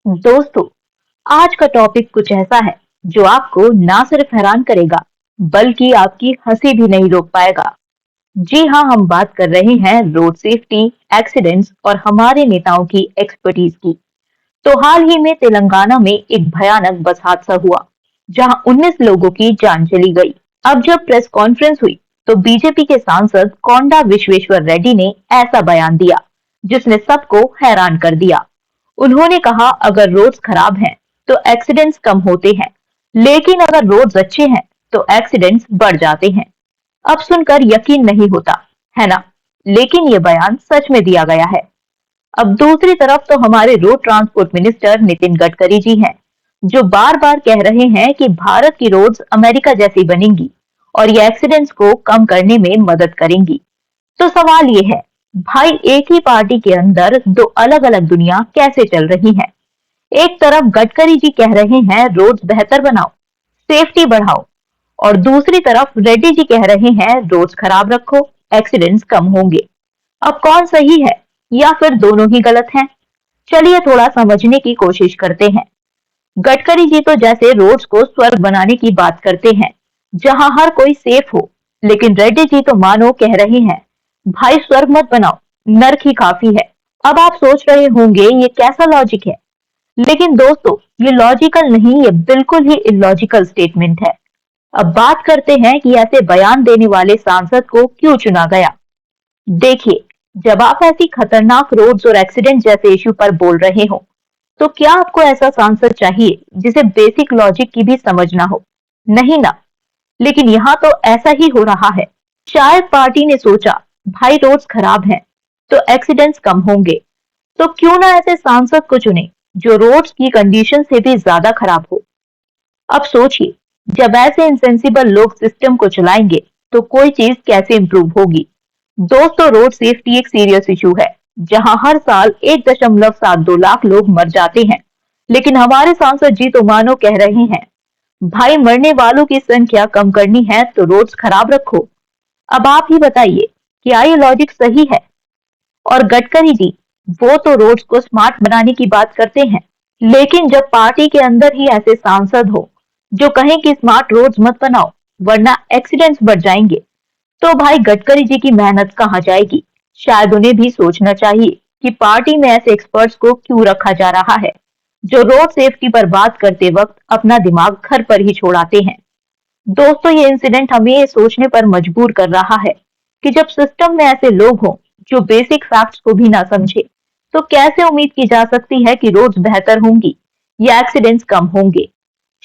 दोस्तों, आज का टॉपिक कुछ ऐसा है जो आपको ना सिर्फ हैरान करेगा बल्कि आपकी हंसी भी नहीं रोक पाएगा। जी हाँ, हम बात कर रहे हैं रोड सेफ्टी, एक्सीडेंट्स और हमारे नेताओं की एक्सपर्टीज की। तो हाल ही में तेलंगाना में एक भयानक बस हादसा हुआ जहां 19 लोगों की जान चली गई। अब जब प्रेस कॉन्फ्रेंस हुई तो बीजेपी के सांसद कोंडा विश्वेश्वर रेड्डी ने ऐसा बयान दिया जिसने सबको हैरान कर दिया। उन्होंने कहा अगर रोड्स खराब हैं तो एक्सीडेंट्स कम होते हैं, लेकिन अगर रोड्स अच्छे हैं तो एक्सीडेंट्स बढ़ जाते हैं। अब सुनकर यकीन नहीं होता, है ना? लेकिन ये बयान सच में दिया गया है। अब दूसरी तरफ तो हमारे road transport minister Nitin Gadkari ji हैं, जो बार बार कह रहे हैं कि भारत की रोड्स अमेरिका जैसी बनेंगी और ये एक्सीडेंट्स को कम करने में मदद करेंगी। तो सवाल ये है, भाई एक ही पार्टी के अंदर दो अलग अलग दुनिया कैसे चल रही है? एक तरफ गडकरी जी कह रहे हैं रोड्स बेहतर बनाओ, सेफ्टी बढ़ाओ, और दूसरी तरफ रेड्डी जी कह रहे हैं रोड्स खराब रखो, एक्सीडेंट्स कम होंगे। अब कौन सही है या फिर दोनों ही गलत हैं? चलिए थोड़ा समझने की कोशिश करते हैं। गडकरी जी तो जैसे रोड्स को स्वर्ग बनाने की बात करते हैं, जहां हर कोई सेफ हो, लेकिन रेड्डी जी तो मानो कह रहे हैं भाई स्वर्ग मत बनाओ, नर्क ही काफी है। अब आप सोच रहे होंगे ये कैसा लॉजिक है, लेकिन दोस्तों ये लॉजिकल नहीं, ये बिल्कुल ही इलॉजिकल स्टेटमेंट है। अब बात करते हैं कि ऐसे बयान देने वाले सांसद को क्यों चुना गया। देखिए, जब आप ऐसी खतरनाक रोड्स और एक्सीडेंट जैसे इश्यू पर बोल रहे हो, तो क्या आपको ऐसा सांसद चाहिए जिसे बेसिक लॉजिक की भी समझ ना हो? नहीं ना। लेकिन यहाँ तो ऐसा ही हो रहा है। शायद पार्टी ने सोचा भाई रोड्स खराब हैं तो एक्सीडेंट्स कम होंगे, तो क्यों ना ऐसे सांसद को चुने जो रोड्स की कंडीशन से भी ज्यादा खराब हो। अब सोचिए, जब ऐसे इनसेंसिबल लोग सिस्टम को चलाएंगे तो कोई चीज कैसे इंप्रूव होगी। दोस्तों, रोड सेफ्टी एक सीरियस इशू है जहां हर साल 1.72 लाख लोग मर जाते हैं, लेकिन हमारे सांसद जी तो मानो कह रहे हैं भाई मरने वालों की संख्या कम करनी है तो रोड्स खराब रखो। अब आप ही बताइए, क्या ये लॉजिक सही है? और गडकरी जी, वो तो रोड्स को स्मार्ट बनाने की बात करते हैं, लेकिन जब पार्टी के अंदर ही ऐसे सांसद हो जो कहें कि स्मार्ट रोड्स मत बनाओ वरना एक्सीडेंट्स बढ़ जाएंगे, तो भाई गडकरी जी की मेहनत कहाँ जाएगी? शायद उन्हें भी सोचना चाहिए कि पार्टी में ऐसे एक्सपर्ट्स को क्यों रखा जा रहा है जो रोड सेफ्टी पर बात करते वक्त अपना दिमाग घर पर ही छोड़ाते हैं। दोस्तों, ये इंसिडेंट हमें ये सोचने पर मजबूर कर रहा है कि जब सिस्टम में ऐसे लोग हों जो बेसिक फैक्ट्स को भी ना समझे, तो कैसे उम्मीद की जा सकती है कि रोड्स बेहतर होंगी या एक्सीडेंट्स कम होंगे।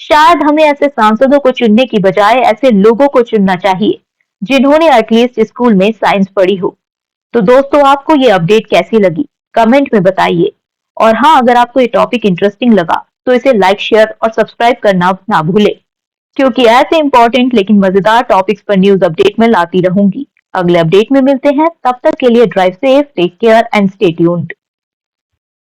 शायद हमें ऐसे सांसदों को चुनने की बजाय ऐसे लोगों को चुनना चाहिए जिन्होंने एटलीस्ट स्कूल में साइंस पढ़ी हो। तो दोस्तों, आपको ये अपडेट कैसी लगी? कमेंट में बताइए। और हाँ, अगर आपको ये टॉपिक इंटरेस्टिंग लगा तो इसे लाइक, शेयर और सब्सक्राइब करना ना भूलें, क्योंकि ऐसे इंपॉर्टेंट लेकिन मजेदार टॉपिक्स पर न्यूज अपडेट में लाती रहूंगी। अगले अपडेट में मिलते हैं, तब तक के लिए drive safe, take care and stay tuned.